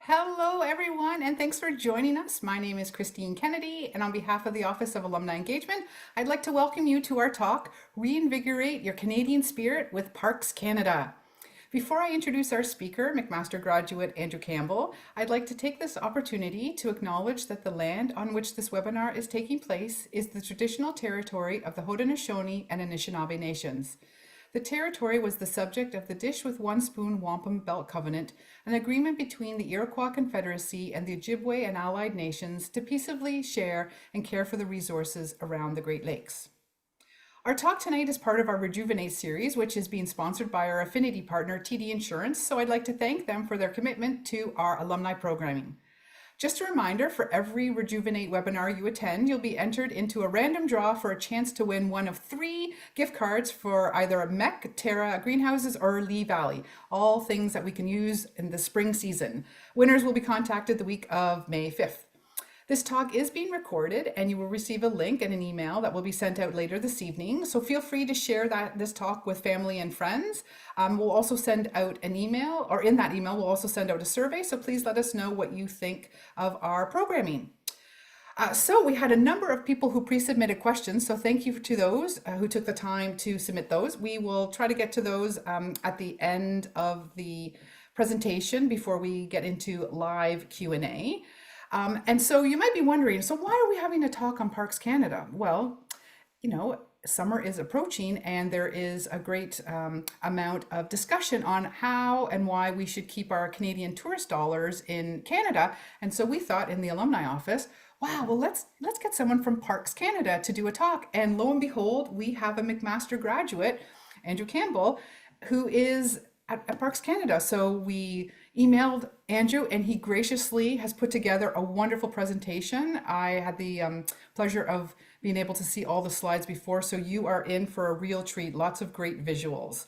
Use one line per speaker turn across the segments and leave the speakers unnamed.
Hello, everyone, and thanks for joining us. My name is Christine Kennedy, and on behalf of the Office of Alumni Engagement, I'd like to welcome you to our talk, Reinvigorate Your Canadian Spirit with Parks Canada. Before I introduce our speaker, McMaster graduate Andrew Campbell, I'd like to take this opportunity to acknowledge that the land on which this webinar is taking place is the traditional territory of the Haudenosaunee and Anishinaabe nations. The territory was the subject of the Dish with One Spoon Wampum Belt Covenant, an agreement between the Iroquois Confederacy and the Ojibwe and allied nations to peaceably share and care for the resources around the Great Lakes. Our talk tonight is part of our Rejuvenate series, which is being sponsored by our affinity partner, TD Insurance, so I'd like to thank them for their commitment to our alumni programming. Just a reminder, for every Rejuvenate webinar you attend, you'll be entered into a random draw for a chance to win one of 3 gift cards for either a MEC, Terra Greenhouses, or Lee Valley, all things that we can use in the spring season. Winners will be contacted the week of May 5th. This talk is being recorded, and you will receive a link and an email that will be sent out later this evening. So feel free to share this talk with family and friends. We'll also send out an email, or in that email, we'll also send out a survey. So please let us know what you think of our programming. So we had a number of people who pre-submitted questions. So thank you to those who took the time to submit those. We will try to get to those at the end of the presentation before we get into live Q&A. And so you might be wondering, so why are we having a talk on Parks Canada? Well, summer is approaching and there is a great amount of discussion on how and why we should keep our Canadian tourist dollars in Canada. And so we thought in the alumni office, wow, well, let's get someone from Parks Canada to do a talk. And lo and behold, we have a McMaster graduate, Andrew Campbell, who is at Parks Canada. So we emailed Andrew and he graciously has put together a wonderful presentation. I had the pleasure of being able to see all the slides before, so you are in for a real treat. Lots of great visuals.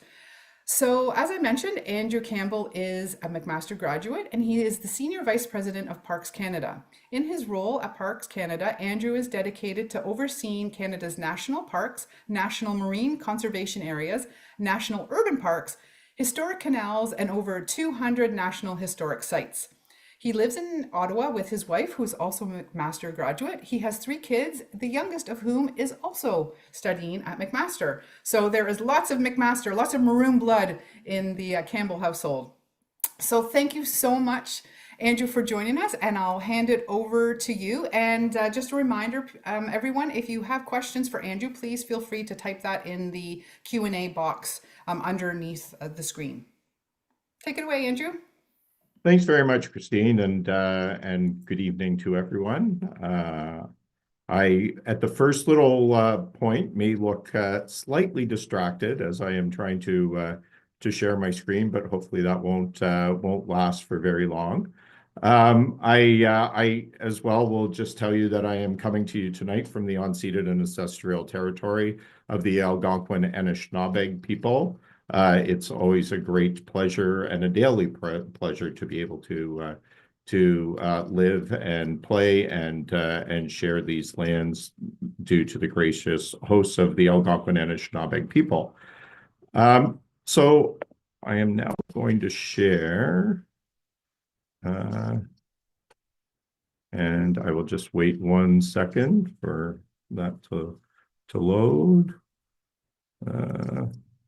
So as I mentioned, Andrew Campbell is a McMaster graduate and he is the Senior Vice President of Parks Canada. In his role at Parks Canada, Andrew is dedicated to overseeing Canada's national parks, national marine conservation areas, national urban parks, historic canals, and over 200 national historic sites. He lives in Ottawa with his wife, who is also a McMaster graduate. He has 3 kids, the youngest of whom is also studying at McMaster. So there is lots of McMaster, lots of maroon blood in the Campbell household. So thank you so much, Andrew, for joining us, and I'll hand it over to you. And just a reminder, everyone, if you have questions for Andrew, please feel free to type that in the Q&A box underneath the screen. Take it away, Andrew.
Thanks very much, Christine, and good evening to everyone. I, at the first little point, may look slightly distracted as I am trying to share my screen, but hopefully that won't last for very long. I as well will just tell you that I am coming to you tonight from the unceded and ancestral territory of the Algonquin Anishinaabe people. It's always a great pleasure and a daily pleasure to be able to live and play and share these lands due to the gracious hosts of the Algonquin Anishinaabe people. So I am now going to share. And I will just wait 1 second for that to load.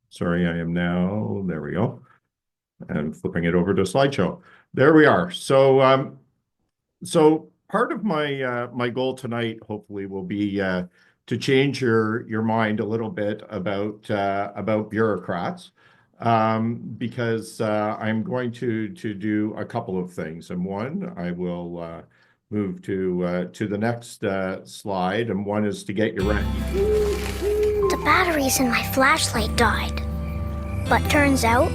Sorry, I am now, there we go. And flipping it over to slideshow. There we are. So, so part of my my goal tonight, hopefully, will be to change your mind a little bit about bureaucrats. Because I'm going to do a couple of things, and one, I will move to the next slide, and one is to get you ready.
The batteries in my flashlight died, but turns out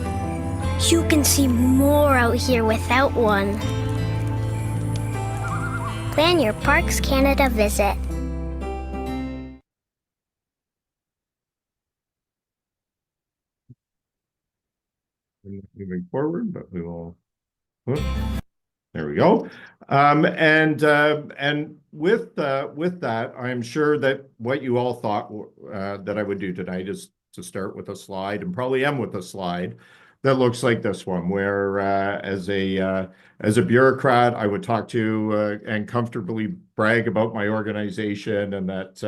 you can see more out here without one. Plan your Parks Canada visit.
Moving forward, but we will. Whoop, there we go. And with that, I'm sure that what you all thought that I would do tonight is to start with a slide, and probably am with a slide that looks like this one, where as a bureaucrat, I would talk to and comfortably brag about my organization, and that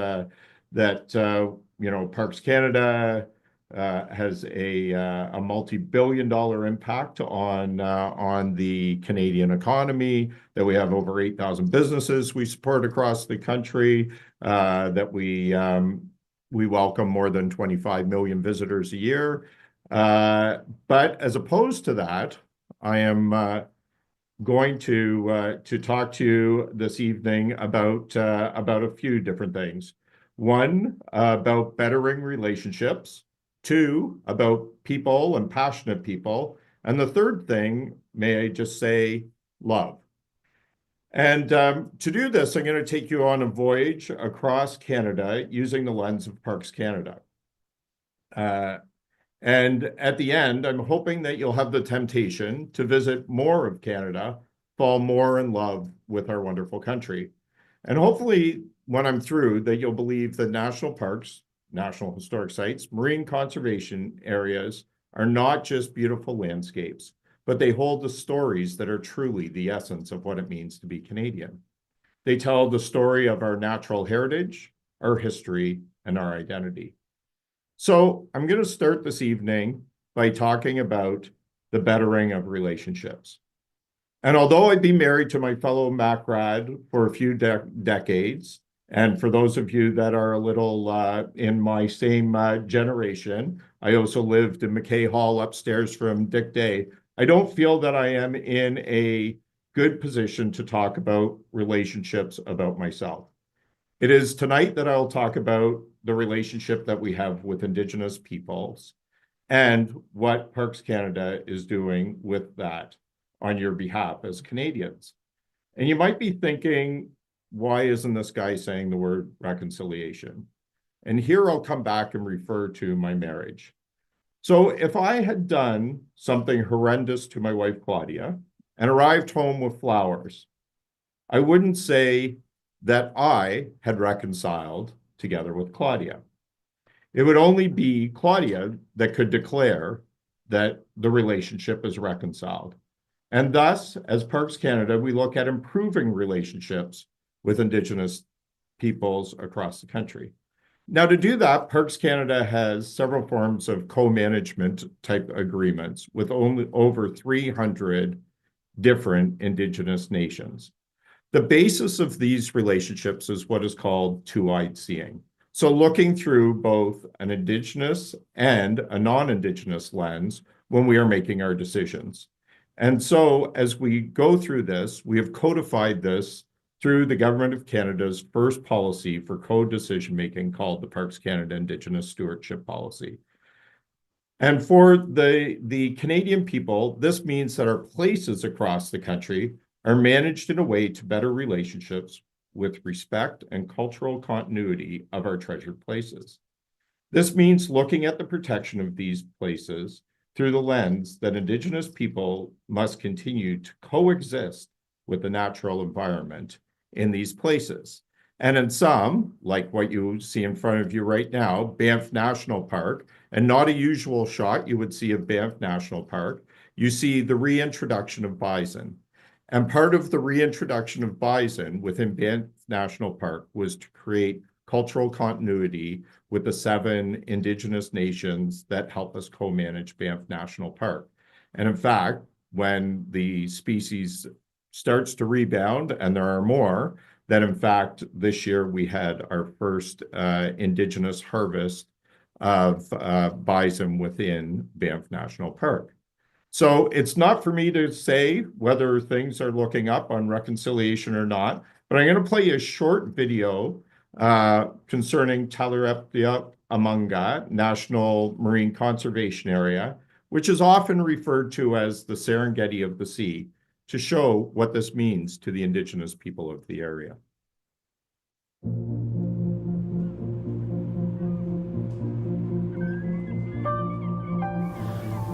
Parks Canada has a multi-billion-dollar impact on the Canadian economy. That we have over 8,000 businesses we support across the country. That we welcome more than 25 million visitors a year. But as opposed to that, I am going to talk to you this evening about a few different things. One, about bettering relationships. Two, about people and passionate people. And the third thing, may I just say, love. And to do this, I'm going to take you on a voyage across Canada using the lens of Parks Canada. And at the end, I'm hoping that you'll have the temptation to visit more of Canada, fall more in love with our wonderful country. And hopefully, when I'm through, that you'll believe that national parks, national historic sites, marine conservation areas are not just beautiful landscapes, but they hold the stories that are truly the essence of what it means to be Canadian. They tell the story of our natural heritage, our history, and our identity. So I'm going to start this evening by talking about the bettering of relationships. And although I've been married to my fellow Macrad for a few decades, and for those of you that are a little in my same generation, I also lived in McKay Hall upstairs from Dick Day. I don't feel that I am in a good position to talk about relationships about myself. It is tonight that I'll talk about the relationship that we have with Indigenous peoples and what Parks Canada is doing with that on your behalf as Canadians. And you might be thinking, why isn't this guy saying the word reconciliation? And here I'll come back and refer to my marriage. So if I had done something horrendous to my wife, Claudia, and arrived home with flowers, I wouldn't say that I had reconciled together with Claudia. It would only be Claudia that could declare that the relationship is reconciled. And thus, as Parks Canada, we look at improving relationships with Indigenous peoples across the country. Now, to do that, Parks Canada has several forms of co-management type agreements with only over 300 different Indigenous nations. The basis of these relationships is what is called two-eyed seeing. So looking through both an Indigenous and a non-Indigenous lens when we are making our decisions. And so as we go through this, we have codified this through the Government of Canada's first policy for co-decision-making called the Parks Canada Indigenous Stewardship Policy. And for the Canadian people, this means that our places across the country are managed in a way to better relationships with respect and cultural continuity of our treasured places. This means looking at the protection of these places through the lens that Indigenous people must continue to coexist with the natural environment in these places. And in some, like what you see in front of you right now, Banff National Park, and not a usual shot you would see of Banff National Park, you see the reintroduction of bison. And part of the reintroduction of bison within Banff National Park was to create cultural continuity with the 7 Indigenous nations that help us co-manage Banff National Park. And in fact, when the species starts to rebound, and there are more, that in fact, this year we had our first Indigenous harvest of bison within Banff National Park. So it's not for me to say whether things are looking up on reconciliation or not, but I'm going to play you a short video concerning Talareptia Amunga National Marine Conservation Area, which is often referred to as the Serengeti of the Sea, to show what this means to the Indigenous people of the area.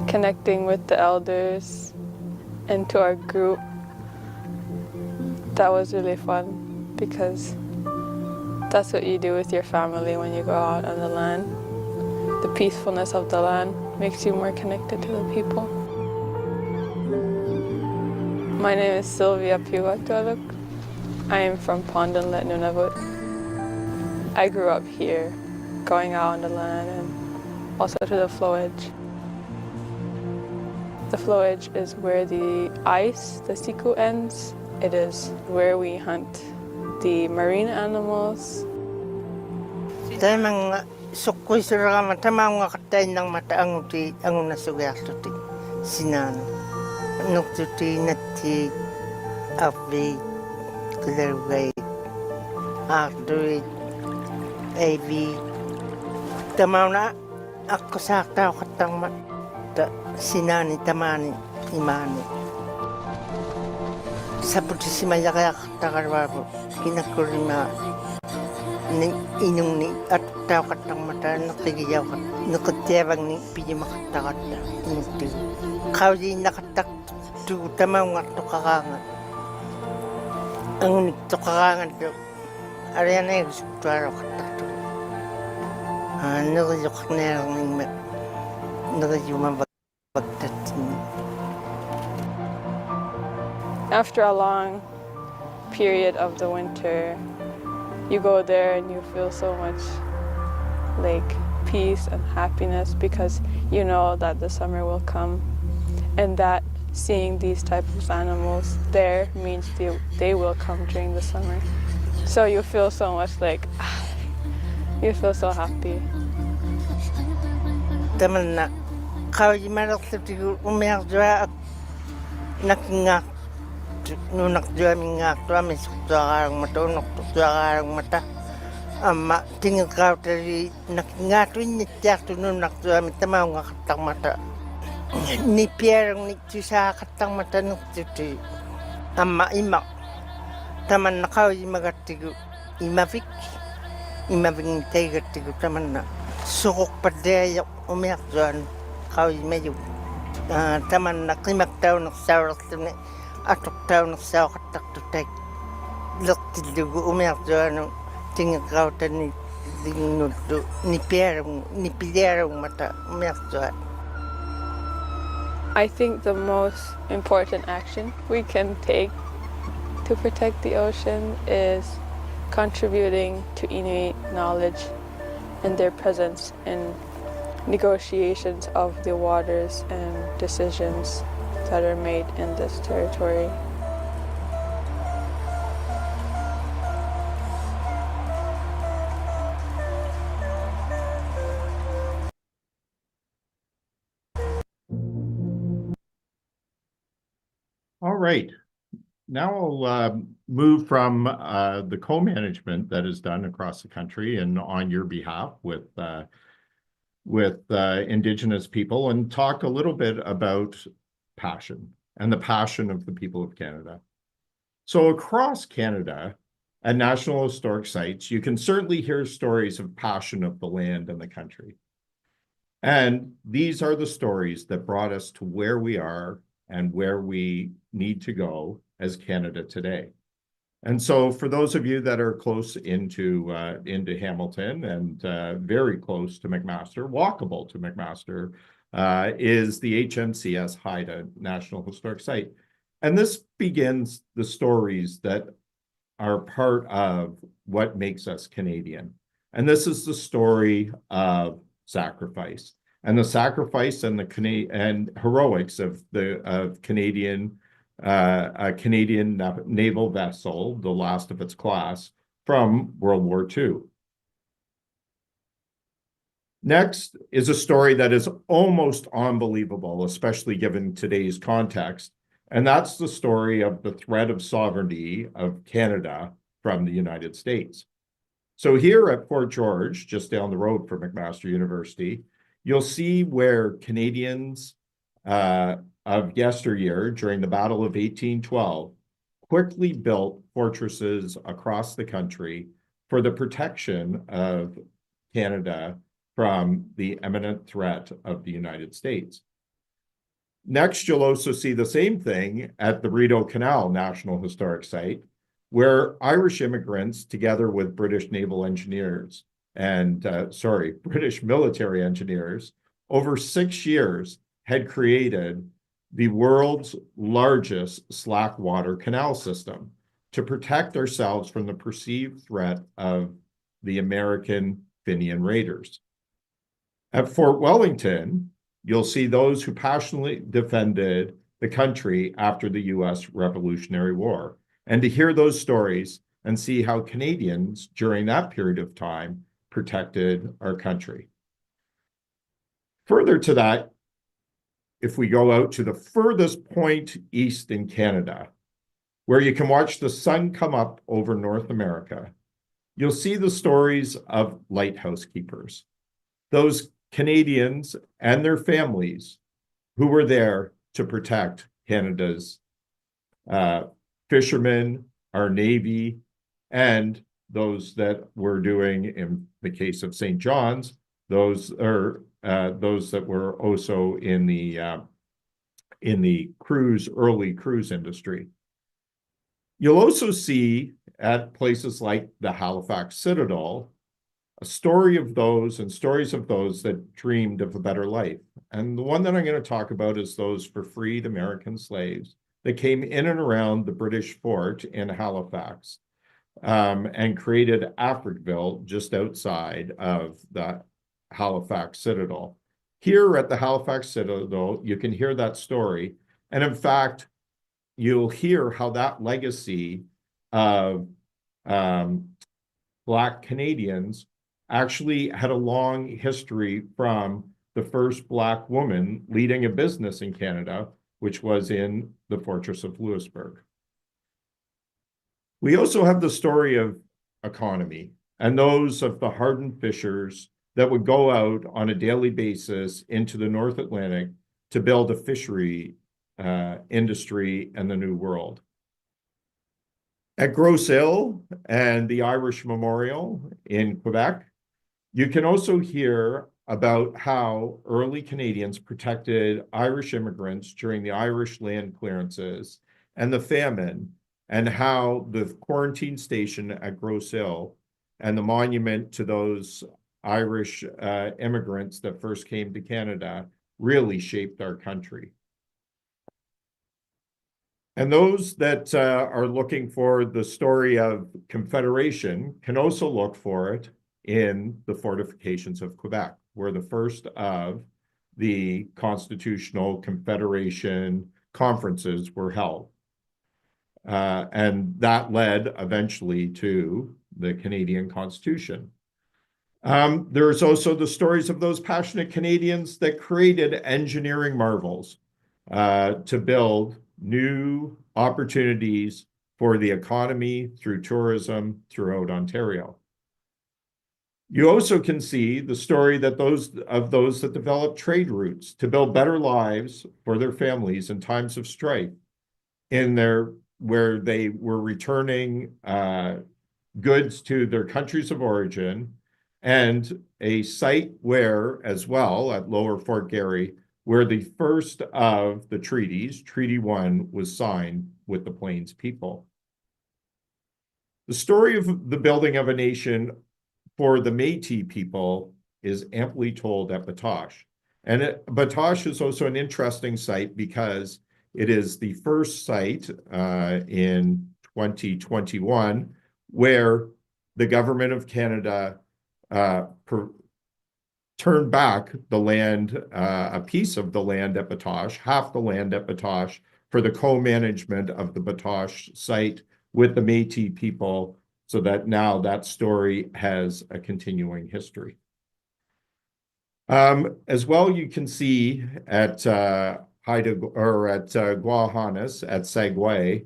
Connecting with the elders and to our group, that was really fun because that's what you do with your family when you go out on the land, the peacefulness of the land. makes you more connected to the people. My name is Sylvia Piwatoluk. I am from Pondinlet, Nunavut. I grew up here, going out on the land and also to the flowage. The flowage is where the ice, the siku, ends. It is where we hunt the marine animals.
Tayo mga sukoy sura mata mga katay ng mata ang nasugasto ti sinan. Nuktuti na ti api klarway aktuit AB tamaw na ako sakta katang mata sinani tamani imani. Sa puti si maya kaya katakarwabo kinakurima inong ni at tao katang mata nakigiyaw kat nakatiyabang ni pili makatakat inti kawdi nakatak tu tamaw nga to kakangan ang nito kakangan to ariyan ay gusto katak to nakayok na yung nakayumabagtat.
After a long period of the winter, you go there and you feel so much like peace and happiness because you know that the summer will come and that seeing these type of animals there means they will come during the summer. So you feel so much like, you feel so happy.
Taman na, kawin marak sa tigo, umiyak dwa, nakingak, nunak dwa mingak dwa, may sukta karang mata, nukta karang mata. Ama, tinggal kau tadi nakingak tu nitiak tu nunak dwa, mitamaw nga katang mata. Ni pierang ni tusa katang mata nukta tu. Ama imak, taman na kawin magatigo, imavik tayo gatigo, taman na. Sukok padayok umiyak dyan, kawin medyo. Taman na klimak tao nagsawak dyan, atok tao nagsawa katak tutay. Laktilugo umiyak dyan, tingin kau tani dinudo, ni pilerong mata umiyak dyan.
I think the most important action we can take to protect the ocean is contributing to Inuit knowledge and their presence in negotiations of the waters and decisions that are made in this territory.
All right. Now I'll move from the co-management that is done across the country and on your behalf with Indigenous people and talk a little bit about passion and the passion of the people of Canada. So across Canada at National Historic Sites, you can certainly hear stories of passion of the land and the country. And these are the stories that brought us to where we are and where we need to go as Canada today. And so for those of you that are close into Hamilton and very close to McMaster, walkable to McMaster, is the HNCS Haida National Historic Site. And this begins the stories that are part of what makes us Canadian. And this is the story of sacrifice and the sacrifice and the heroics of Canadian a Canadian naval vessel, the last of its class, from World War II. Next is a story that is almost unbelievable, especially given today's context, and that's the story of the threat of sovereignty of Canada from the United States. So here at Fort George, just down the road from McMaster University, you'll see where Canadians of yesteryear, during the Battle of 1812, quickly built fortresses across the country for the protection of Canada from the imminent threat of the United States. Next, you'll also see the same thing at the Rideau Canal National Historic Site, where Irish immigrants, together with British naval engineers and, British military engineers, over 6 years, had created the world's largest slackwater canal system to protect ourselves from the perceived threat of the American Fenian raiders. At Fort Wellington, you'll see those who passionately defended the country after the US Revolutionary War. And to hear those stories and see how Canadians during that period of time protected our country. Further to that, if we go out to the furthest point east in Canada, where you can watch the sun come up over North America, you'll see the stories of lighthouse keepers, those Canadians and their families who were there to protect Canada's fishermen, our Navy, and those that were doing, in the case of St. John's, those that were also in the early cruise industry. You'll also see at places like the Halifax Citadel a story of those and stories of those that dreamed of a better life. And the one that I'm going to talk about is those for freed American slaves that came in and around the British fort in Halifax and created Africville just outside of the Halifax Citadel. Here at the Halifax Citadel, you can hear that story. And in fact, you'll hear how that legacy of Black Canadians actually had a long history from the first Black woman leading a business in Canada, which was in the Fortress of Louisbourg. We also have the story of economy and those of the hardened fishers that would go out on a daily basis into the North Atlantic to build a fishery industry in the New World. At Grosse Ile and the Irish Memorial in Quebec, you can also hear about how early Canadians protected Irish immigrants during the Irish land clearances and the famine, and how the quarantine station at Grosse Ile and the monument to those Irish immigrants that first came to Canada really shaped our country. And those that are looking for the story of Confederation can also look for it in the fortifications of Quebec, where the first of the Constitutional Confederation conferences were held. And that led eventually to the Canadian Constitution. There's also the stories of those passionate Canadians that created engineering marvels to build new opportunities for the economy through tourism throughout Ontario. You also can see the story that those that developed trade routes to build better lives for their families in times of strife where they were returning goods to their countries of origin, and a site where, as well, at Lower Fort Garry, where the first of the treaties, Treaty 1, was signed with the Plains people. The story of the building of a nation for the Métis people is amply told at Batoche. And Batoche is also an interesting site because it is the first site in 2021 where the government of Canada turned back the land, a piece of the land at Batoche, half the land at Batoche, for the co-management of the Batoche site with the Métis people, so that now that story has a continuing history. As well, you can see at Guahanas at Sagway,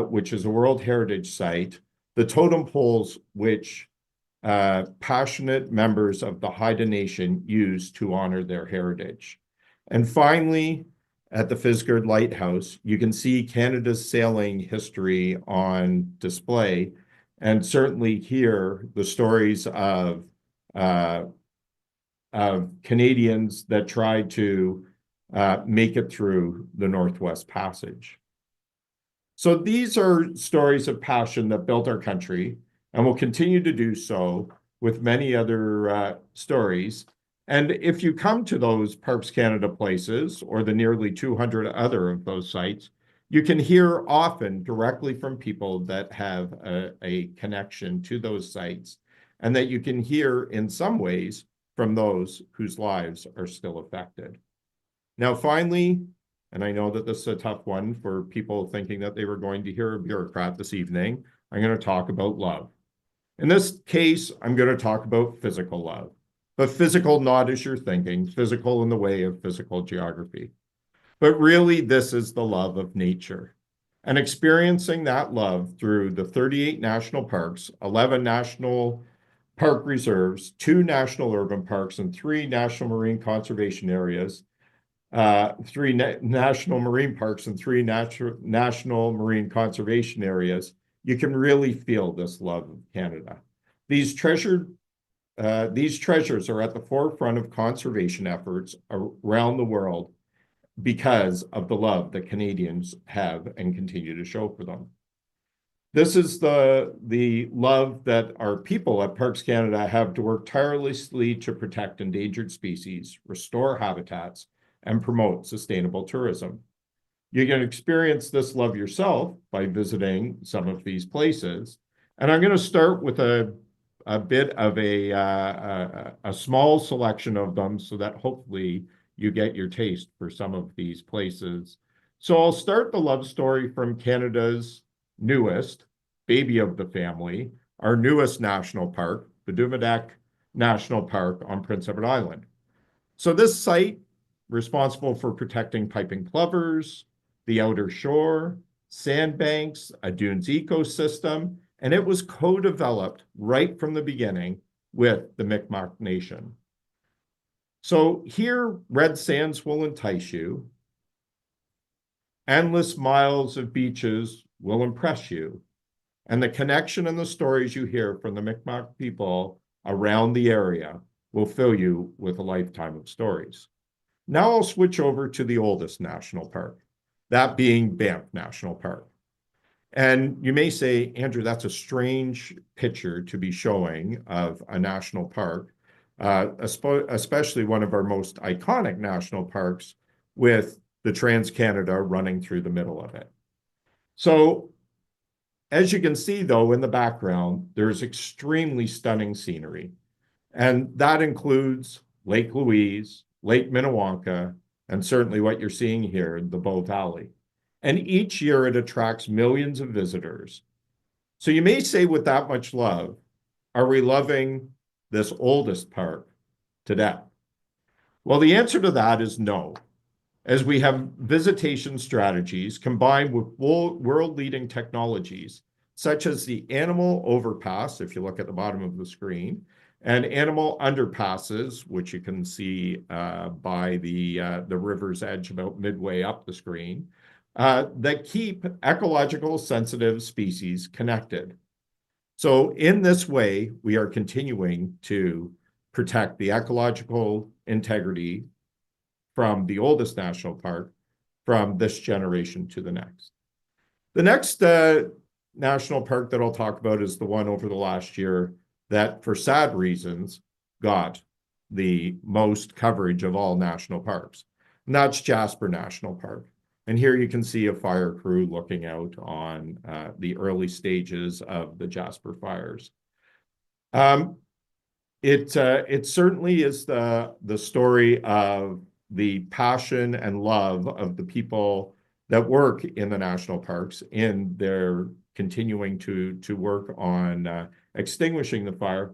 which is a World Heritage Site, the totem poles which passionate members of the Haida Nation use to honor their heritage. And finally, at the Fisgard Lighthouse, you can see Canada's sailing history on display, and certainly hear the stories of Canadians that tried to make it through the Northwest Passage. So these are stories of passion that built our country, and will continue to do so with many other stories. And if you come to those Parks Canada places or the nearly 200 other of those sites, you can hear often directly from people that have a connection to those sites, and that you can hear in some ways from those whose lives are still affected. Now, finally, and I know that this is a tough one for people thinking that they were going to hear a bureaucrat this evening, I'm going to talk about love. In this case, I'm going to talk about physical love, but physical not as you're thinking, physical in the way of physical geography. But really, this is the love of nature. And experiencing that love through the 38 national parks, 11 national park reserves, 2 national urban parks, and 3 national marine conservation areas, 3 national marine parks and 3 national marine conservation areas, you can really feel this love of Canada. These treasures are at the forefront of conservation efforts around the world because of the love that Canadians have and continue to show for them. This is the love that our people at Parks Canada have to work tirelessly to protect endangered species, restore habitats, and promote sustainable tourism. You can experience this love yourself by visiting some of these places. And I'm going to start with a bit of a small selection of them so that hopefully you get your taste for some of these places. So I'll start the love story from Canada's newest baby of the family, our newest national park, the Rejuvenate National Park on Prince Edward Island. So this site, responsible for protecting piping plovers, the outer shore, sandbanks, a dunes ecosystem, and it was co-developed right from the beginning with the Mi'kmaq Nation. So here, red sands will entice you. Endless miles of beaches will impress you. And the connection and the stories you hear from the Mi'kmaq people around the area will fill you with a lifetime of stories. Now I'll switch over to the oldest national park, that being Banff National Park. And you may say, Andrew, that's a strange picture to be showing of a national park, especially one of our most iconic national parks with the Trans-Canada running through the middle of it. So as you can see, though, in the background, there's extremely stunning scenery. And that includes Lake Louise, Lake Minnewanka, and certainly what you're seeing here, the Bow Valley. And each year it attracts millions of visitors. So you may say, with that much love, are we loving this oldest park to death? Well, the answer to that is no, as we have visitation strategies combined with world-leading technologies, such as the animal overpass, if you look at the bottom of the screen, and animal underpasses, which you can see by the river's edge about midway up the screen, that keep ecological sensitive species connected. So in this way, we are continuing to protect the ecological integrity from the oldest national park from this generation to the next. The next national park that I'll talk about is the one over the last year that, for sad reasons, got the most coverage of all national parks. And that's Jasper National Park. And here you can see a fire crew looking out on the early stages of the Jasper fires. It certainly is the story of the passion and love of the people that work in the national parks in their continuing to work on extinguishing the fire.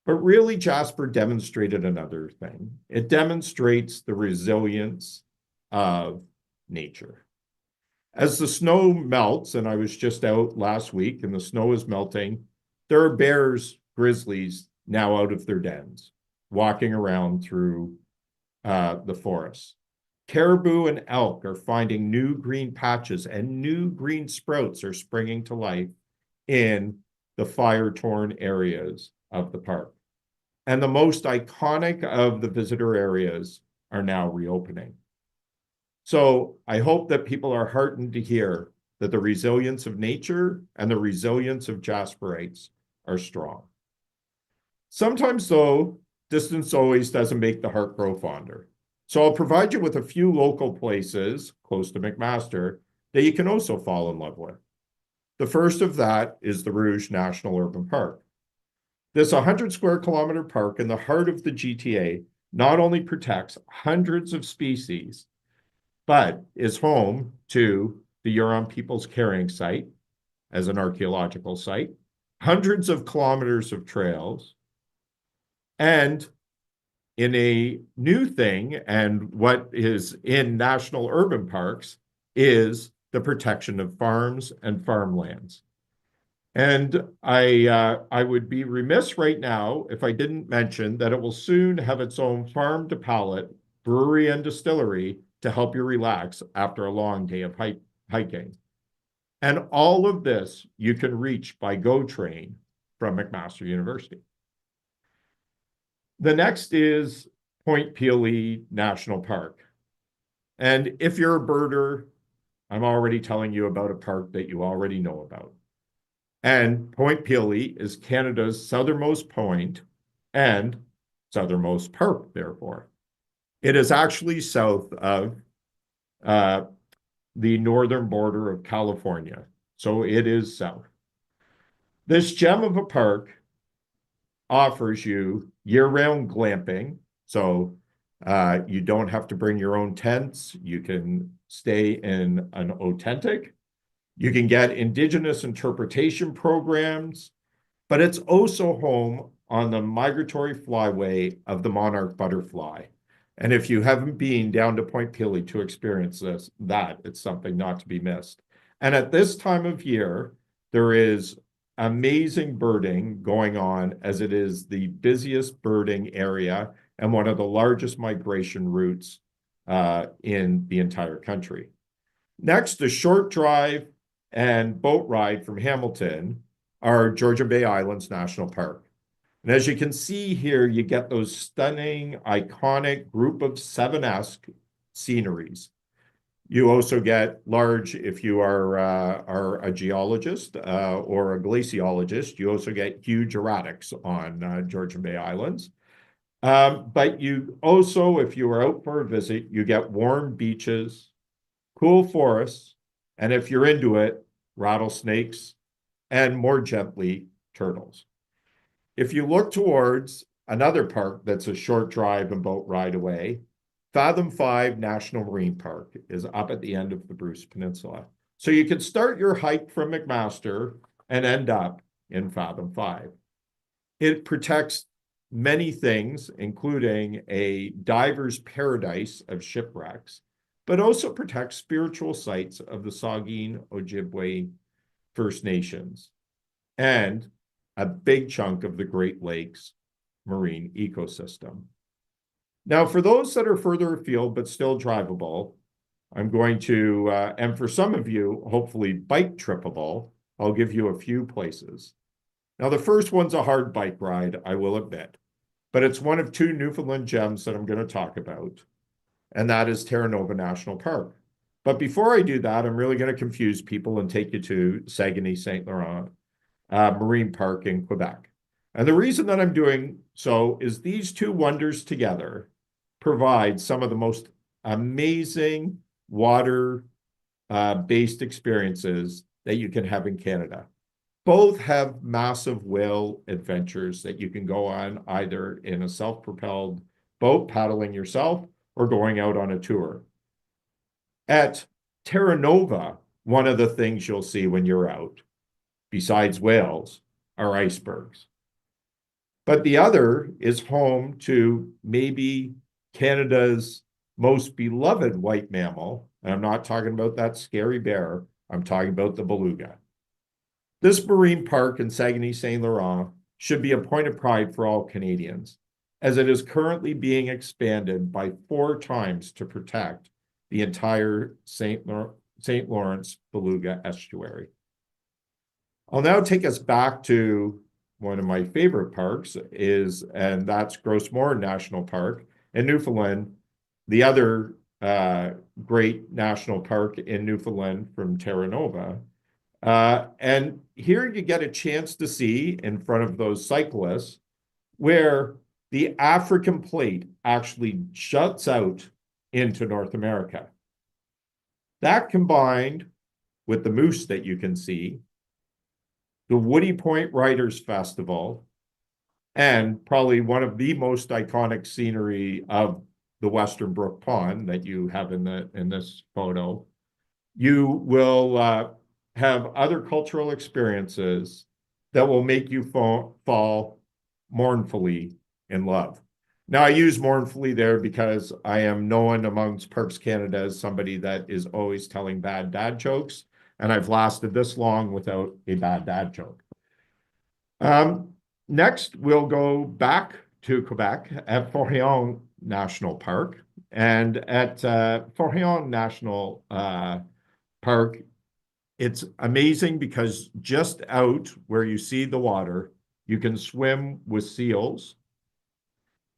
But really, Jasper demonstrated another thing. It demonstrates the resilience of nature. As the snow melts, and I was just out last week and the snow is melting, there are bears, grizzlies now out of their dens, walking around through the forest. Caribou and elk are finding new green patches, and new green sprouts are springing to life in the fire-torn areas of the park. And the most iconic of the visitor areas are now reopening. So I hope that people are heartened to hear that the resilience of nature and the resilience of Jasperites are strong. Sometimes, though, distance always doesn't make the heart grow fonder. So I'll provide you with a few local places close to McMaster that you can also fall in love with. The first of that is the Rouge National Urban Park. This 100 square kilometer park in the heart of the GTA not only protects hundreds of species, but is home to the Huron People's Carrying Site as an archaeological site, hundreds of kilometers of trails, and in a new thing, and what is in national urban parks, is the protection of farms and farmlands. And I would be remiss right now if I didn't mention that it will soon have its own farm to pallet brewery and distillery to help you relax after a long day of hiking. And all of this you can reach by GO train from McMaster University. The next is Point Pelee National Park. And if you're a birder, I'm already telling you about a park that you already know about. And Point Pelee is Canada's southernmost point and southernmost park, therefore. It is actually south of the northern border of California. So it is south. This gem of a park offers you year-round glamping. So you don't have to bring your own tents. You can stay in an authentic. You can get Indigenous interpretation programs, but it's also home on the migratory flyway of the monarch butterfly. And if you haven't been down to Point Pelee to experience it's something not to be missed. And at this time of year, there is amazing birding going on, as it is the busiest birding area and one of the largest migration routes in the entire country. Next, a short drive and boat ride from Hamilton are Georgian Bay Islands National Park. And as you can see here, you get those stunning, iconic Group of Seven-esque sceneries. You also get large, if you are a geologist or a glaciologist, you also get huge erratics on Georgian Bay Islands. But you also, if you are out for a visit, you get warm beaches, cool forests, and if you're into it, rattlesnakes, and more gently, turtles. If you look towards another park that's a short drive and boat ride away, Fathom 5 National Marine Park is up at the end of the Bruce Peninsula. So you can start your hike from McMaster and end up in Fathom 5. It protects many things, including a diver's paradise of shipwrecks, but also protects spiritual sites of the Saugeen Ojibwe First Nations and a big chunk of the Great Lakes marine ecosystem. Now, for those that are further afield but still drivable, I'm going to, and for some of you, hopefully bike trippable, I'll give you a few places. Now, the first one's a hard bike ride, I will admit, but it's one of two Newfoundland gems that I'm going to talk about, and that is Terra Nova National Park. But before I do that, I'm really going to confuse people and take you to Saguenay-Saint Laurent Marine Park in Quebec. And the reason that I'm doing so is these two wonders together provide some of the most amazing water-based experiences that you can have in Canada. Both have massive whale adventures that you can go on either in a self-propelled boat, paddling yourself, or going out on a tour. At Terra Nova, one of the things you'll see when you're out, besides whales, are icebergs. But the other is home to maybe Canada's most beloved white mammal, and I'm not talking about that scary bear, I'm talking about the beluga. This marine park in Saguenay-Saint Laurent should be a point of pride for all Canadians, as it is currently being expanded by 4 times to protect the entire St. Lawrence Beluga estuary. I'll now take us back to one of my favorite parks and that's Gros Morne National Park in Newfoundland, the other great national park in Newfoundland from Terra Nova. And here you get a chance to see in front of those cyclists where the African plate actually juts out into North America. That combined with the moose that you can see, the Woody Point Writers Festival, and probably one of the most iconic scenery of the Western Brook Pond that you have in this photo, you will have other cultural experiences that will make you fall mournfully in love. Now, I use mournfully there because I am known amongst Parks Canada as somebody that is always telling bad dad jokes, and I've lasted this long without a bad dad joke. Next, we'll go back to Quebec at Forillon National Park. And at Forillon National Park, it's amazing because just out where you see the water, you can swim with seals.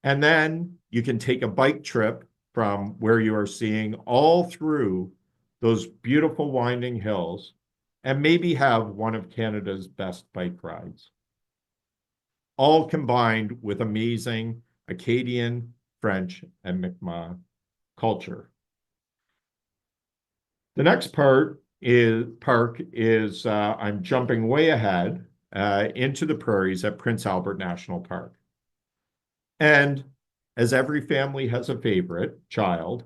And then you can take a bike trip from where you are seeing all through those beautiful winding hills and maybe have one of Canada's best bike rides, all combined with amazing Acadian, French, and Mi'kmaq culture. The next park is I'm jumping way ahead into the prairies at Prince Albert National Park. And as every family has a favorite child,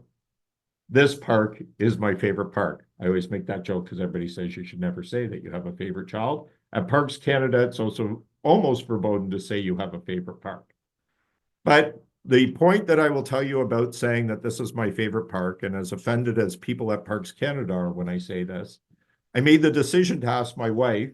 this park is my favorite park. I always make that joke because everybody says you should never say that you have a favorite child. At Parks Canada, it's also almost verboten to say you have a favorite park. But the point that I will tell you about saying that this is my favorite park, and as offended as people at Parks Canada are when I say this, I made the decision to ask my wife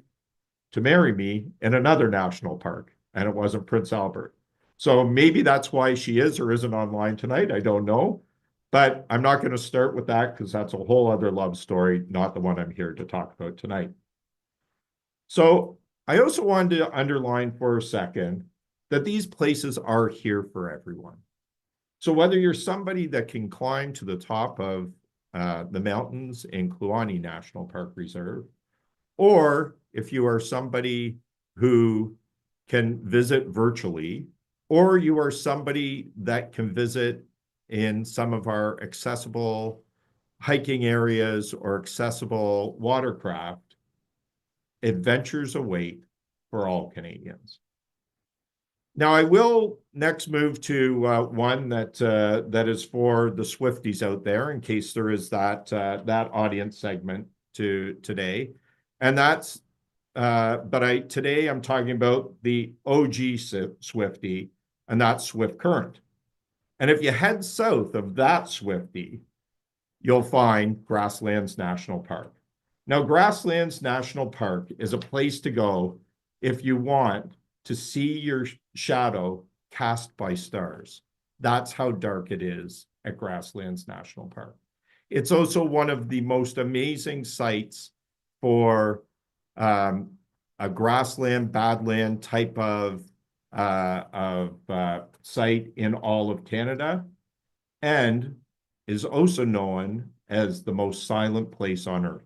to marry me in another national park, and it wasn't Prince Albert. So maybe that's why she is or isn't online tonight. I don't know. But I'm not going to start with that because that's a whole other love story, not the one I'm here to talk about tonight. So I also wanted to underline for a second that these places are here for everyone. So whether you're somebody that can climb to the top of the mountains in Kluane National Park Reserve, or if you are somebody who can visit virtually, or you are somebody that can visit in some of our accessible hiking areas or accessible watercraft, adventures await for all Canadians. Now, I will next move to one that is for the Swifties out there, in case there is that audience segment today, and that's. Today I'm talking about the OG Swifty, and that's Swift Current. And if you head south of that Swifty, you'll find Grasslands National Park. Now, Grasslands National Park is a place to go if you want to see your shadow cast by stars. That's how dark it is at Grasslands National Park. It's also one of the most amazing sites for a grassland, badland type of site in all of Canada, and is also known as the most silent place on earth.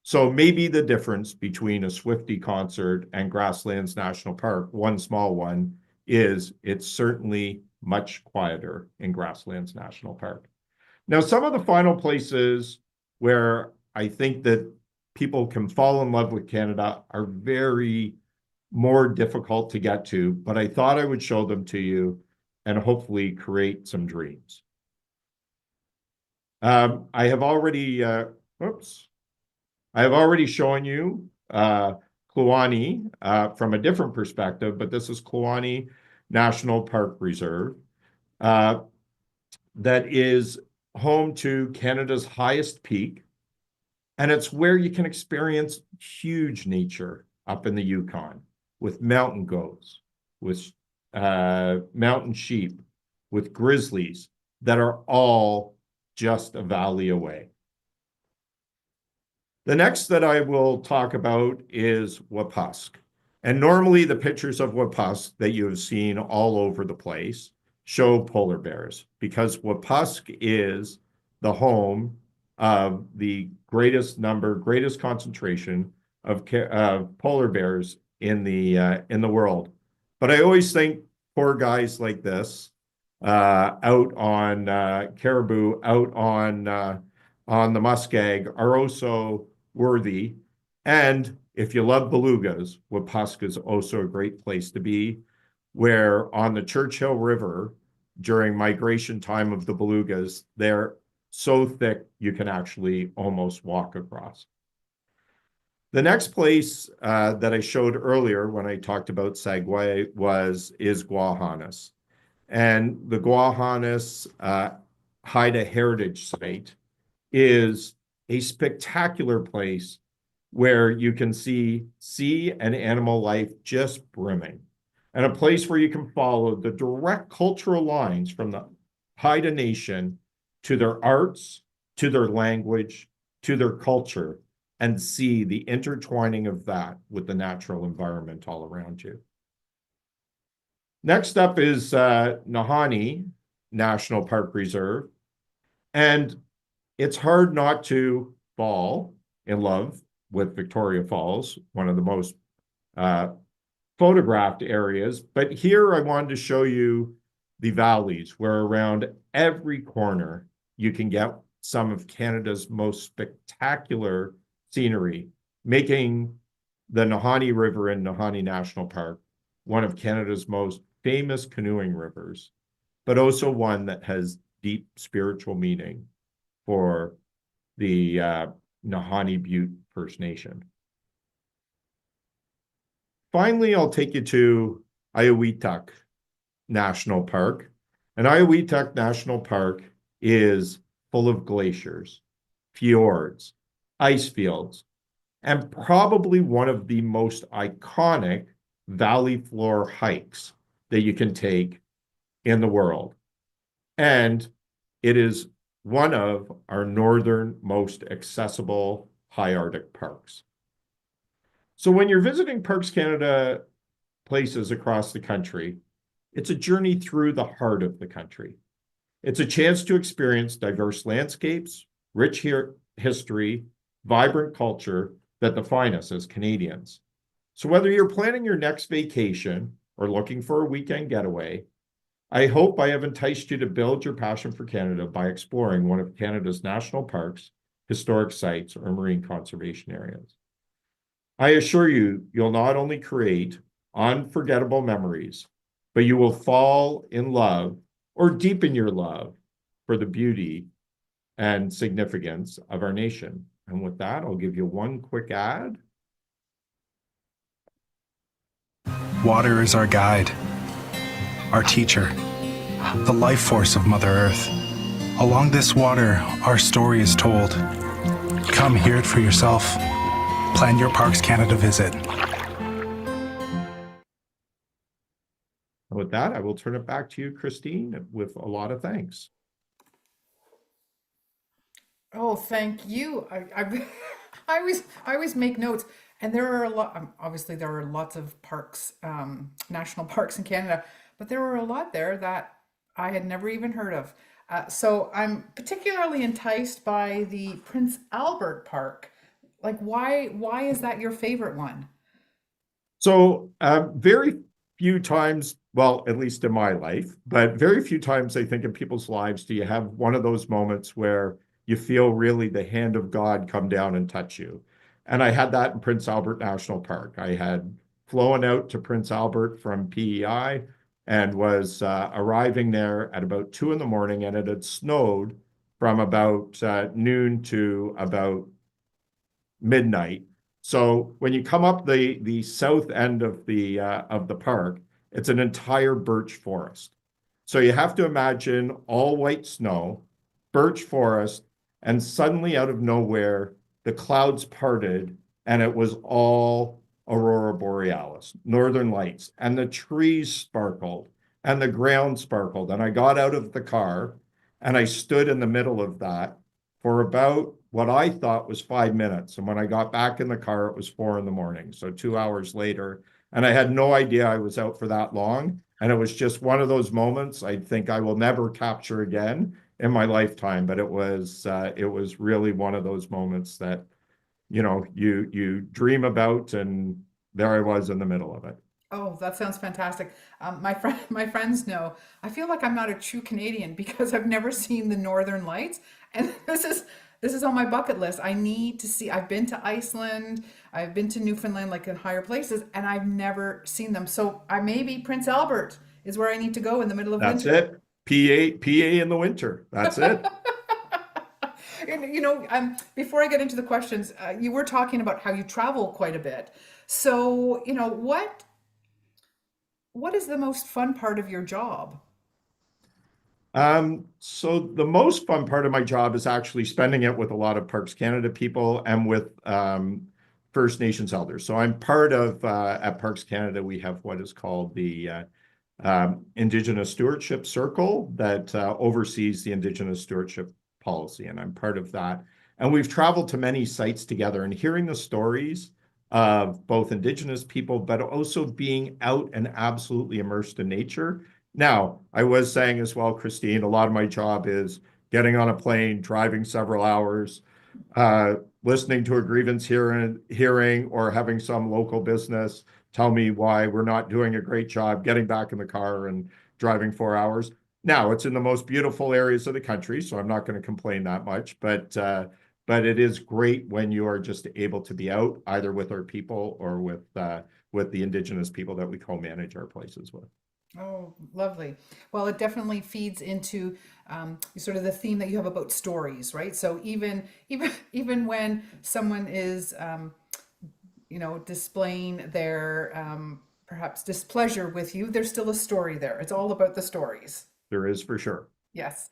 So maybe the difference between a Swifty concert and Grasslands National Park, one small one, is it's certainly much quieter in Grasslands National Park. Now, some of the final places where I think that people can fall in love with Canada are very more difficult to get to, but I thought I would show them to you and hopefully create some dreams. I have already shown you Kluane from a different perspective, but this is Kluane National Park Reserve that is home to Canada's highest peak, and it's where you can experience huge nature up in the Yukon with mountain goats, with mountain sheep, with grizzlies that are all just a valley away. The next that I will talk about is Wapusk. And normally the pictures of Wapusk that you have seen all over the place show polar bears, because Wapusk is the home of the greatest concentration of polar bears in the world. But I always think poor guys like this out on caribou, out on the muskeg are also worthy. And if you love belugas, Wapuska is also a great place to be, where on the Churchill River during migration time of the belugas, they're so thick you can actually almost walk across. The next place that I showed earlier when I talked about Saguay is Guahanas. And the Guahanas Haida Heritage Site is a spectacular place where you can see sea and animal life just brimming, and a place where you can follow the direct cultural lines from the Haida Nation to their arts, to their language, to their culture, and see the intertwining of that with the natural environment all around you. Next up is Nahanni National Park Reserve. And it's hard not to fall in love with Victoria Falls, one of the most photographed areas. But here I wanted to show you the valleys, where around every corner you can get some of Canada's most spectacular scenery, making the Nahanni River in Nahanni National Park one of Canada's most famous canoeing rivers, but also one that has deep spiritual meaning for the Nahanni Butte First Nation. Finally, I'll take you to Iowituk National Park. And Iowituk National Park is full of glaciers, fjords, ice fields, and probably one of the most iconic valley floor hikes that you can take in the world. And it is one of our northern most accessible high Arctic parks. So when you're visiting Parks Canada places across the country, it's a journey through the heart of the country. It's a chance to experience diverse landscapes, rich history, vibrant culture that define us as Canadians. So whether you're planning your next vacation or looking for a weekend getaway, I hope I have enticed you to build your passion for Canada by exploring one of Canada's national parks, historic sites, or marine conservation areas. I assure you, you'll not only create unforgettable memories, but you will fall in love or deepen your love for the beauty and significance of our nation. And with that, I'll give you one quick ad.
Water is our guide, our teacher, the life force of Mother Earth. Along this water, our story is told. Come hear it for yourself. Plan your Parks Canada visit.
And with that, I will turn it back to you, Christine, with a lot of thanks.
Oh, thank you. I always make notes, and there are a lot. Obviously, there are lots of parks, national parks in Canada, but there were a lot there that I had never even heard of. So I'm particularly enticed by the Prince Albert Park. Like, why is that your favorite one?
So very few times, well, at least in my life, but very few times I think in people's lives do you have one of those moments where you feel really the hand of God come down and touch you. And I had that in Prince Albert National Park. I had flown out to Prince Albert from PEI and was arriving there at about 2 a.m, and it had snowed from about noon to about midnight. So when you come up the south end of the park, it's an entire birch forest. So you have to imagine all white snow, birch forest, and suddenly out of nowhere, the clouds parted and it was all aurora borealis, northern lights, and the trees sparkled and the ground sparkled. And I got out of the car and I stood in the middle of that for about what I thought was 5 minutes. And when I got back in the car, it was 4 a.m. So 2 hours later, and I had no idea I was out for that long. And it was just one of those moments I think I will never capture again in my lifetime. But it was really one of those moments that, you dream about, and there I was in the middle of it.
Oh, that sounds fantastic. My friends know. I feel like I'm not a true Canadian because I've never seen the Northern Lights, and this is on my bucket list. I need to see. I've been to Iceland, I've been to Newfoundland, like in higher places, and I've never seen them. So I maybe Prince Albert is where I need to go in the middle of
That's
winter.
it. PA in the winter. That's it.
And, before I get into the questions, you were talking about how you travel quite a bit. So, what is the most fun part of your job?
So the most fun part of my job is actually spending it with a lot of Parks Canada people and with First Nations elders. So I'm part of at Parks Canada, we have what is called the Indigenous Stewardship Circle that oversees the Indigenous Stewardship Policy, and I'm part of that. And we've traveled to many sites together and hearing the stories of both Indigenous people, but also being out and absolutely immersed in nature. Now, I was saying as well, Christine, a lot of my job is getting on a plane, driving several hours, listening to a grievance hearing or having some local business tell me why we're not doing a great job, getting back in the car and driving 4 hours. Now, it's in the most beautiful areas of the country, so I'm not going to complain that much, but it is great when you are just able to be out either with our people or with the Indigenous people that we co-manage our places with.
Oh, lovely. Well, it definitely feeds into sort of the theme that you have about stories, right? So even when someone is displaying their perhaps displeasure with you, there's still a story there. It's all about the stories.
There is for sure.
Yes.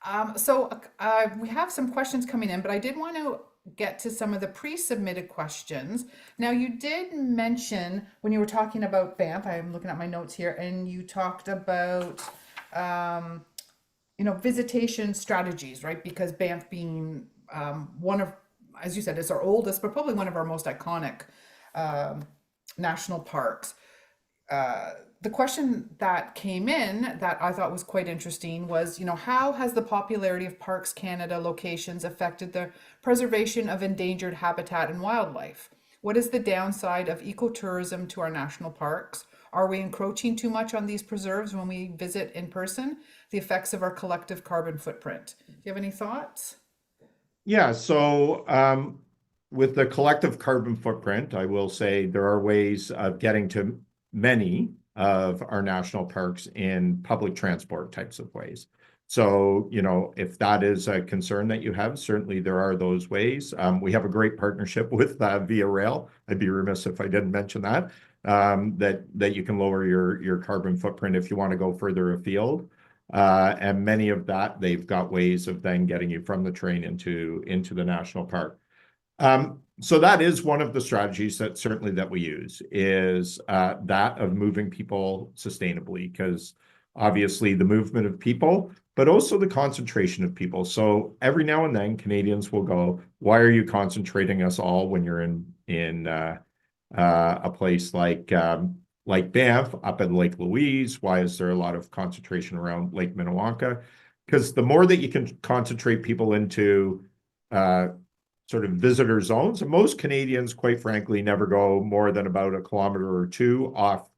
We have some questions coming in, but I did want to get to some of the pre-submitted questions. Now, you did mention when you were talking about Banff, I'm looking at my notes here, and you talked about, visitation strategies, right? Because Banff being one of, as you said, it's our oldest, but probably one of our most iconic national parks. The question that came in that I thought was quite interesting was, how has the popularity of Parks Canada locations affected the preservation of endangered habitat and wildlife? What is the downside of ecotourism to our national parks? Are we encroaching too much on these preserves when we visit in person? The effects of our collective carbon footprint. Do you have any thoughts?
Yeah, so with the collective carbon footprint, I will say there are ways of getting to many of our national parks in public transport types of ways. So, if that is a concern that you have, certainly there are those ways. We have a great partnership with Via Rail. I'd be remiss if I didn't mention that, that you can lower your carbon footprint if you want to go further afield. And many of that, they've got ways of then getting you from the train into the national park. So that is one of the strategies that we use is that of moving people sustainably, because obviously the movement of people, but also the concentration of people. So every now and then Canadians will go, why are you concentrating us all when you're in a place like Banff up in Lake Louise? Why is there a lot of concentration around Lake Minnewanka? Because the more that you can concentrate people into sort of visitor zones. And most Canadians, quite frankly, never go more than about a kilometer or two off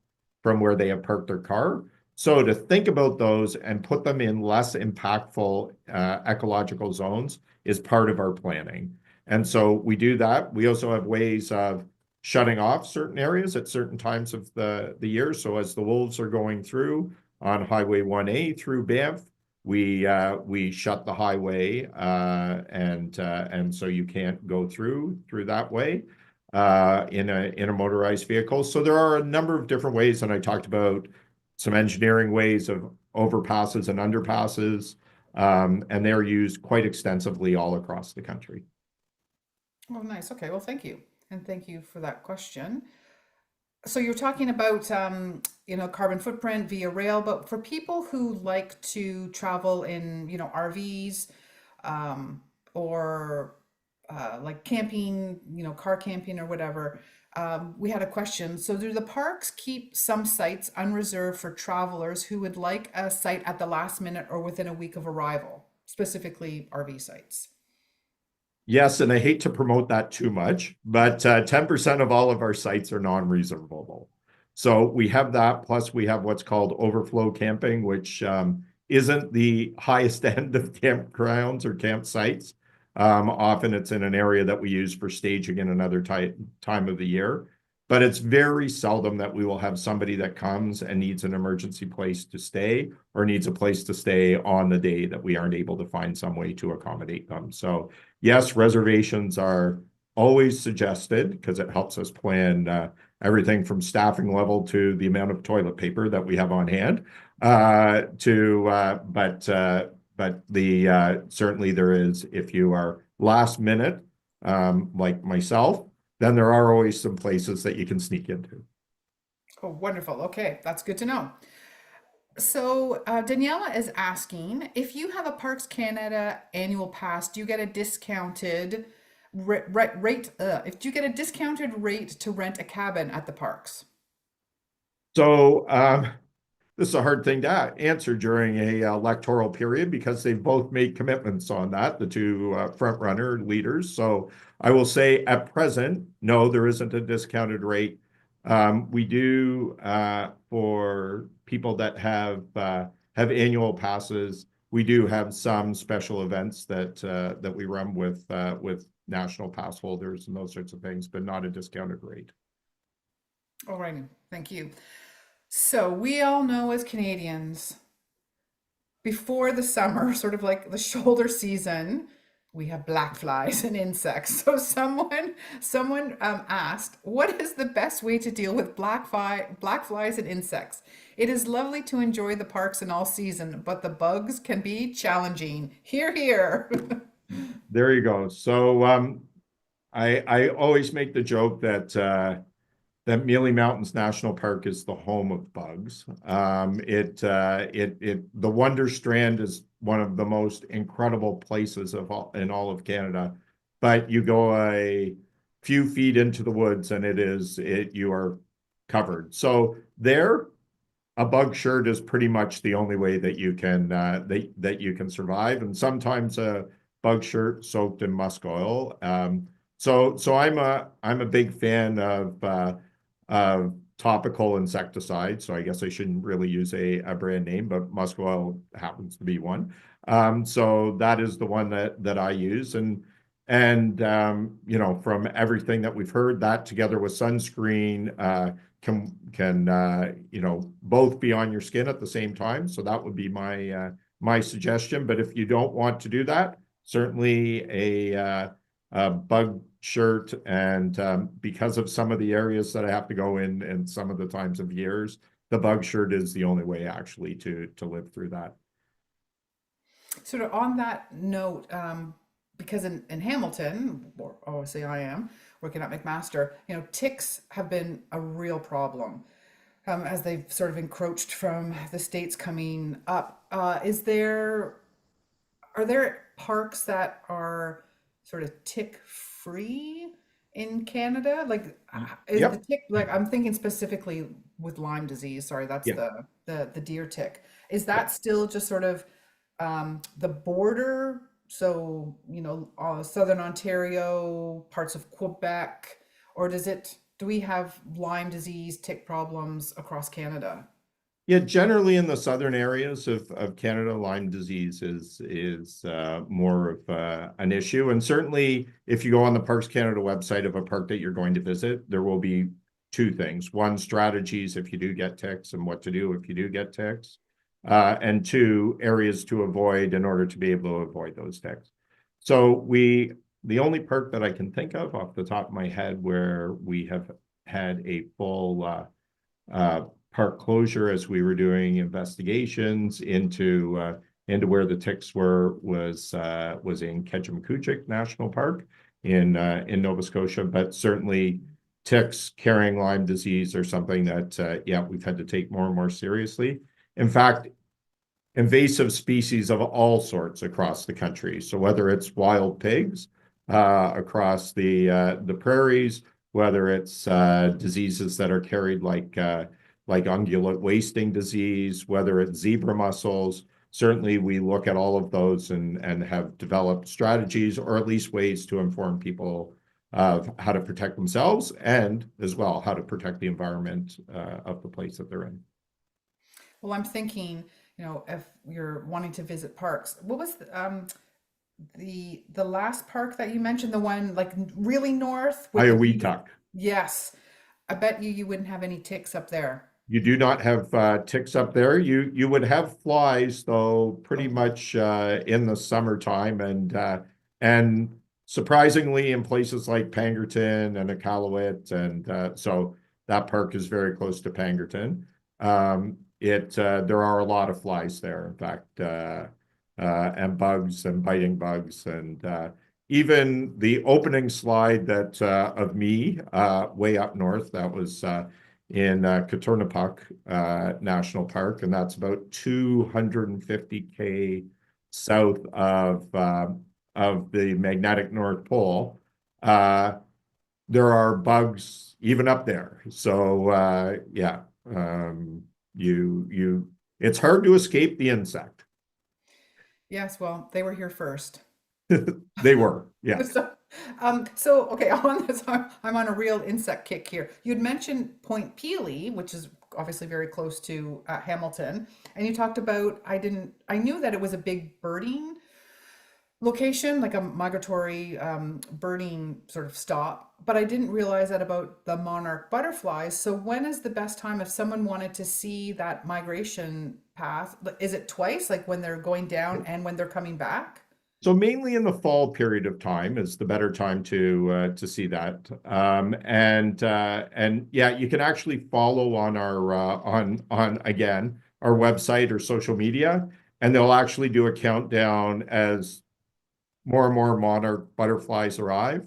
from where they have parked their car. So to think about those and put them in less impactful ecological zones is part of our planning. And so we do that. We also have ways of shutting off certain areas at certain times of the year. So as the wolves are going through on Highway 1A through Banff, we shut the highway and so you can't go through that way in a motorized vehicle. So there are a number of different ways, and I talked about some engineering ways of overpasses and underpasses, and they're used quite extensively all across the country.
Oh, nice. Okay. Well, thank you. And thank you for that question. So you're talking about, carbon footprint via rail, but for people who like to travel in, RVs, or like camping, car camping or whatever, we had a question. So do the parks keep some sites unreserved for travelers who would like a site at the last minute or within a week of arrival, specifically RV sites?
Yes, and I hate to promote that too much, but 10% of all of our sites are non-reservable. So we have that, plus we have what's called overflow camping, which isn't the highest end of campgrounds or campsites. Often it's in an area that we use for staging in another time of the year. But it's very seldom that we will have somebody that comes and needs an emergency place to stay or needs a place to stay on the day that we aren't able to find some way to accommodate them. So yes, reservations are always suggested because it helps us plan everything from staffing level to the amount of toilet paper that we have on hand. But certainly there is, if you are last minute, like myself, then there are always some places that you can sneak into.
Oh, wonderful. Okay, that's good to know. So Daniela is asking, if you have a Parks Canada annual pass, do you get a discounted rate? Do you get a discounted rate to rent a cabin at the parks?
So this is a hard thing to answer during a electoral period because they've both made commitments on that, the two front runner leaders. So I will say at present, no, there isn't a discounted rate. We do for people that have annual passes. We do have some special events that we run with national pass holders and those sorts of things, but not a discounted rate.
All right, thank you. So we all know as Canadians, before the summer, sort of like the shoulder season, we have black flies and insects. So someone asked, what is the best way to deal with black flies and insects? It is lovely to enjoy the parks in all season, but the bugs can be challenging. Hear, hear.
There you go. So I always make the joke that that Mealy Mountains National Park is the home of bugs. The Wonder Strand is one of the most incredible places in all of Canada, but you go a few feet into the woods and you are covered. So there, a bug shirt is pretty much the only way that you can that you can survive, and sometimes a bug shirt soaked in musk oil. So I'm a big fan of topical insecticide. So I guess I shouldn't really use a brand name, but musk oil happens to be one. So that is the one that I use. And you know, from everything that we've heard, that together with sunscreen can you know, both be on your skin at the same time. So that would be my suggestion. But if you don't want to do that, certainly a bug shirt, and because of some of the areas that I have to go in and some of the times of years, the bug shirt is the only way actually to live through that.
Sort of on that note, because in Hamilton, or obviously I am working at McMaster, you know, ticks have been a real problem as they've sort of encroached from the states coming up. Are there parks that are sort of tick free in Canada? Like, is
Yep.
the tick, like, I'm thinking specifically with Lyme disease, sorry, that's
Yeah.
the deer tick. Is that still just sort of the border? So, you know, Southern Ontario, parts of Quebec, or do we have Lyme disease tick problems across Canada?
Yeah, generally in the southern areas of Canada, Lyme disease is more of an issue. And certainly, if you go on the Parks Canada website of a park that you're going to visit, there will be two things: one, strategies if you do get ticks, and what to do if you do get ticks, and two, areas to avoid in order to be able to avoid those ticks. So the only park that I can think of off the top of my head where we have had a full park closure as we were doing investigations into where the ticks was in Ketchimakuchik National Park in Nova Scotia. But certainly ticks carrying Lyme disease are something that yeah, we've had to take more and more seriously. In fact, invasive species of all sorts across the country. So whether it's wild pigs across the prairies, whether it's diseases that are carried like ungulate wasting disease, whether it's zebra mussels, certainly we look at all of those and have developed strategies or at least ways to inform people of how to protect themselves and as well how to protect the environment of the place that they're in.
Well, I'm thinking, if you're wanting to visit parks, what was the last park that you mentioned, the one like really north with the
Iowetuck.
yes. I bet you wouldn't have any ticks up there.
You do not have ticks up there. You would have flies though, pretty
Okay.
much in the summertime, and surprisingly in places like Pangerton and Iqaluit, and so that park is very close to Pangerton. There are a lot of flies there, in fact, and bugs and biting bugs, and even the opening slide that of me way up north, that was in Katurnapak National Park, and that's about 250 km south of the magnetic North Pole. There are bugs even up there, so yeah, it's hard to escape the insect.
Yes, well, they were here first.
They were, yes.
So okay, on this, I'm on a real insect kick here. You'd mentioned Point Pelee, which is obviously very close to Hamilton, and you talked about, I knew that it was a big birding location, like a migratory birding sort of stop, but I didn't realize that about the monarch butterflies. So when is the best time if someone wanted to see that migration path? Is it twice, like when they're going down and when they're coming back?
So mainly in the fall period of time is the better time to see that, and yeah, you can actually follow on our on again our website or social media, and they'll actually do a countdown as more and more monarch butterflies arrive.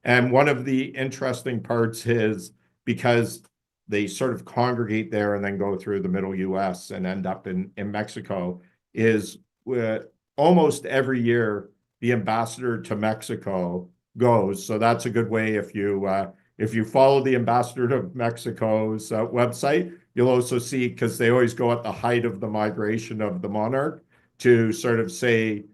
And one of the interesting parts is because they sort of congregate there and then go through the middle US and end up in Mexico, is almost every year the ambassador to Mexico goes. So that's a good way if you follow the ambassador to Mexico's website, you'll also see, because they always go at the height of the migration of the monarch to sort of say,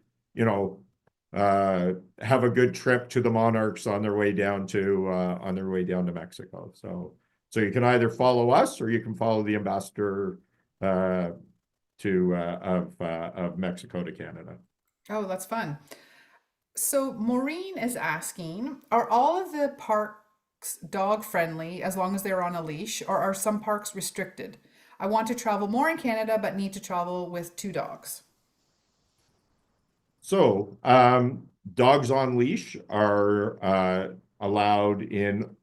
have a good trip to the monarchs on their way down to Mexico. So you can either follow us or you can follow the ambassador of Mexico to Canada.
Oh, that's fun. So Maureen is asking, are all of the parks dog friendly as long as they're on a leash, or are some parks restricted? I want to travel more in Canada, but need to travel with 2 dogs.
So dogs on leash are allowed in.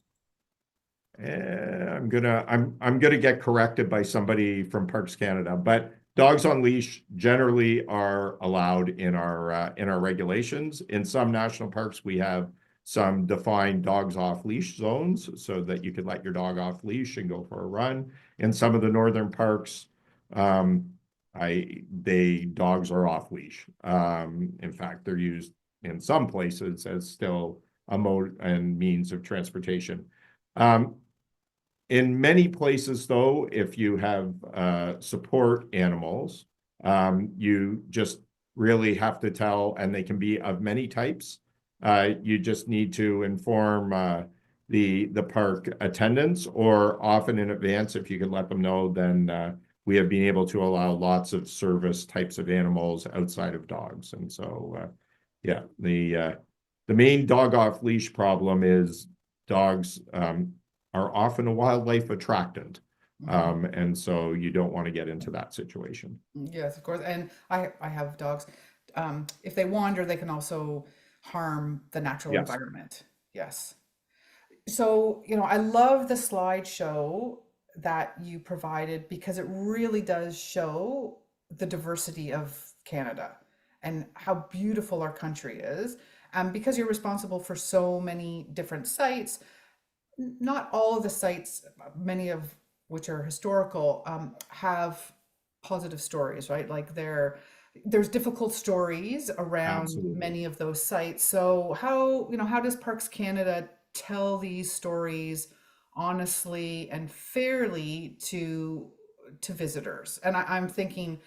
I'm gonna get corrected by somebody from Parks Canada, but dogs on leash generally are allowed in our regulations. In some national parks, we have some defined dogs off leash zones so that you could let your dog off leash and go for a run. In some of the northern parks, dogs are off leash. In fact, they're used in some places as still a mode and means of transportation. In many places, though, if you have support animals, you just really have to tell, and they can be of many types. You just need to inform the park attendants, or often in advance, if you can let them know, then we have been able to allow lots of service types of animals outside of dogs. And so, yeah, the main dog off leash problem is dogs are often a wildlife attractant. And so you don't want to get into that situation.
Yes, of course. And I have dogs. If they wander, they can also harm the natural
Yes.
environment. Yes. So, I love the slideshow that you provided because it really does show the diversity of Canada and how beautiful our country is. Because you're responsible for so many different sites, not all of the sites, many of which are historical, have positive stories, right? Like there's difficult stories around
Absolutely.
many of those sites. So how does Parks Canada tell these stories honestly and fairly to visitors? And I'm thinking,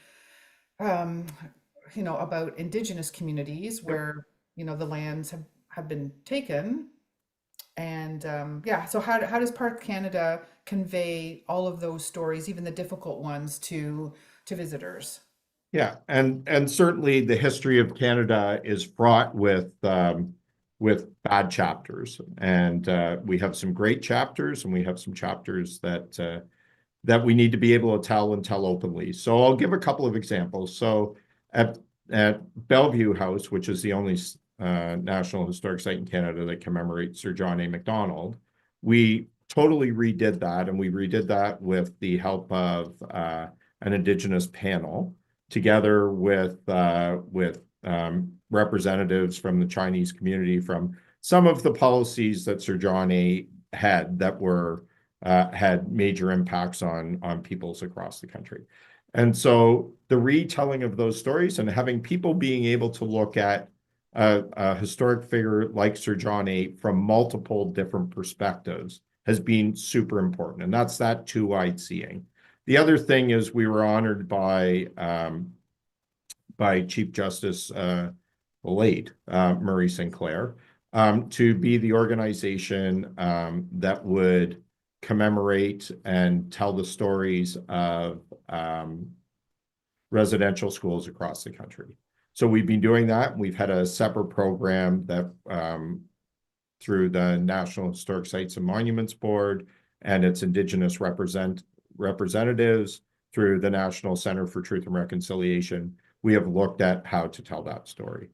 about Indigenous communities where, the lands have been taken. And yeah, so how does Park Canada convey all of those stories, even the difficult ones, to visitors?
Yeah, and certainly the history of Canada is fraught with bad chapters, and we have some great chapters, and we have some chapters that we need to be able to tell and tell openly. So I'll give a couple of examples. So at Bellevue House, which is the only National Historic Site in Canada that commemorates Sir John A. Macdonald, we totally redid that, and we redid that with the help of an Indigenous panel, together with representatives from the Chinese community, from some of the policies that Sir John A. had that were had major impacts on peoples across the country. And so the retelling of those stories and having people being able to look at a historic figure like Sir John A. from multiple different perspectives has been super important. And that's that two-eyed seeing. The other thing is we were honored by Chief Justice late Murray Sinclair to be the organization that would commemorate and tell the stories of residential schools across the country. So we've been doing that. We've had a separate program that through the National Historic Sites and Monuments Board and its Indigenous representatives through the National Center for Truth and Reconciliation. We have looked at how to tell that story.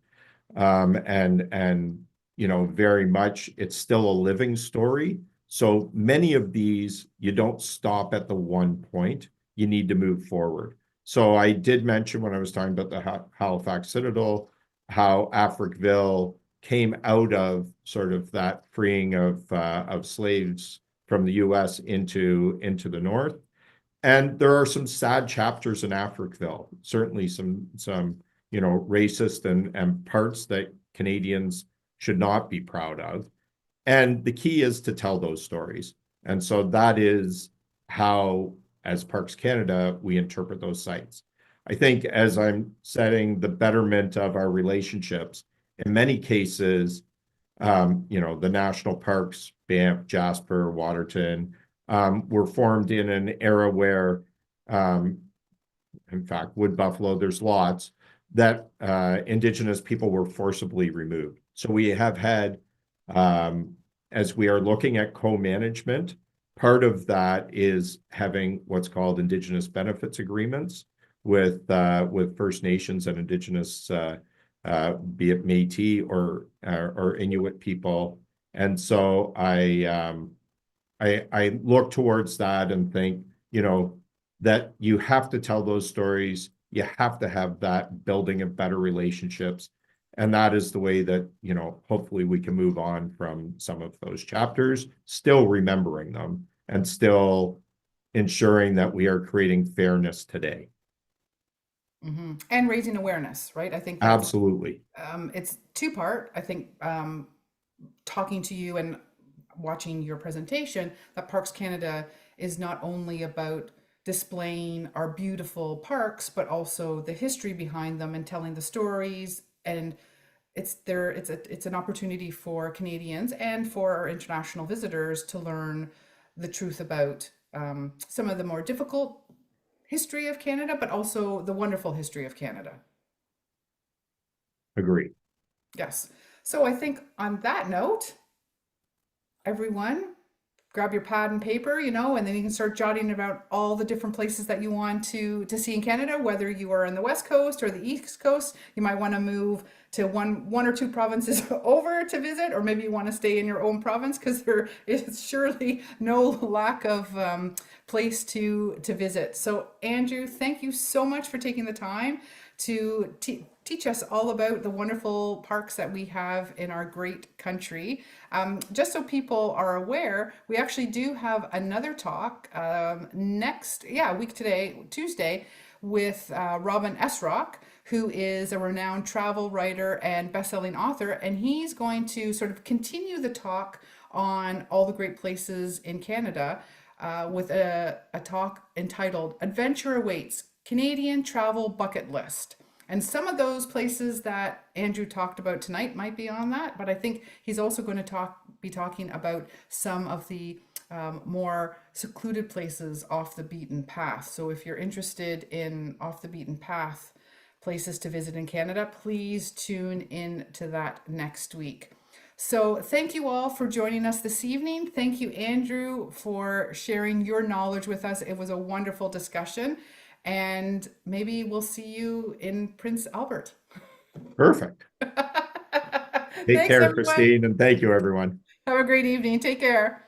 And you know, very much it's still a living story. So many of these, you don't stop at the one point, you need to move forward. So I did mention when I was talking about the Halifax Citadel, how Africville came out of sort of that freeing of slaves from the US into the North. And there are some sad chapters in Africville, certainly some you know, racist and parts that Canadians should not be proud of. And the key is to tell those stories. And so that is how, as Parks Canada, we interpret those sites. I think as I'm setting the betterment of our relationships, in many cases, you know, the national parks, Banff, Jasper, Waterton, were formed in an era where, in fact, Wood Buffalo, there's lots, that Indigenous people were forcibly removed. So we have had, as we are looking at co-management, part of that is having what's called Indigenous benefits agreements with First Nations and Indigenous, be it Métis or Inuit people. And so I look towards that and think, you know, that you have to tell those stories. You have to have that building of better relationships. And that is the way that, you know, hopefully we can move on from some of those chapters, still remembering them and still ensuring that we are creating fairness today.
Mm-hmm. And raising awareness, right? I think that's,
absolutely.
It's two-part. I think talking to you and watching your presentation, that Parks Canada is not only about displaying our beautiful parks, but also the history behind them and telling the stories. And it's an opportunity for Canadians and for our international visitors to learn the truth about some of the more difficult history of Canada, but also the wonderful history of Canada.
Agree.
Yes. So I think on that note, everyone, grab your pad and paper, you know, and then you can start jotting about all the different places that you want to see in Canada, whether you are in the West Coast or the East Coast. You might want to move to one or two provinces over to visit, or maybe you want to stay in your own province, because there is surely no lack of place to visit. So Andrew, thank you so much for taking the time to teach us all about the wonderful parks that we have in our great country. Just so people are aware, we actually do have another talk week today, Tuesday, with Robin Esrock, who is a renowned travel writer and best-selling author, and he's going to sort of continue the talk on all the great places in Canada with a talk entitled Adventure Awaits, Canadian Travel Bucket List. And some of those places that Andrew talked about tonight might be on that, but I think he's also going to be talking about some of the more secluded places off the beaten path. So if you're interested in off the beaten path places to visit in Canada, please tune in to that next week. So thank you all for joining us this evening. Thank you, Andrew, for sharing your knowledge with us. It was a wonderful discussion, and maybe we'll see you in Prince Albert.
Perfect. Take
Thanks,
care,
everyone.
Christine, and thank you, everyone.
Have a great evening. Take care.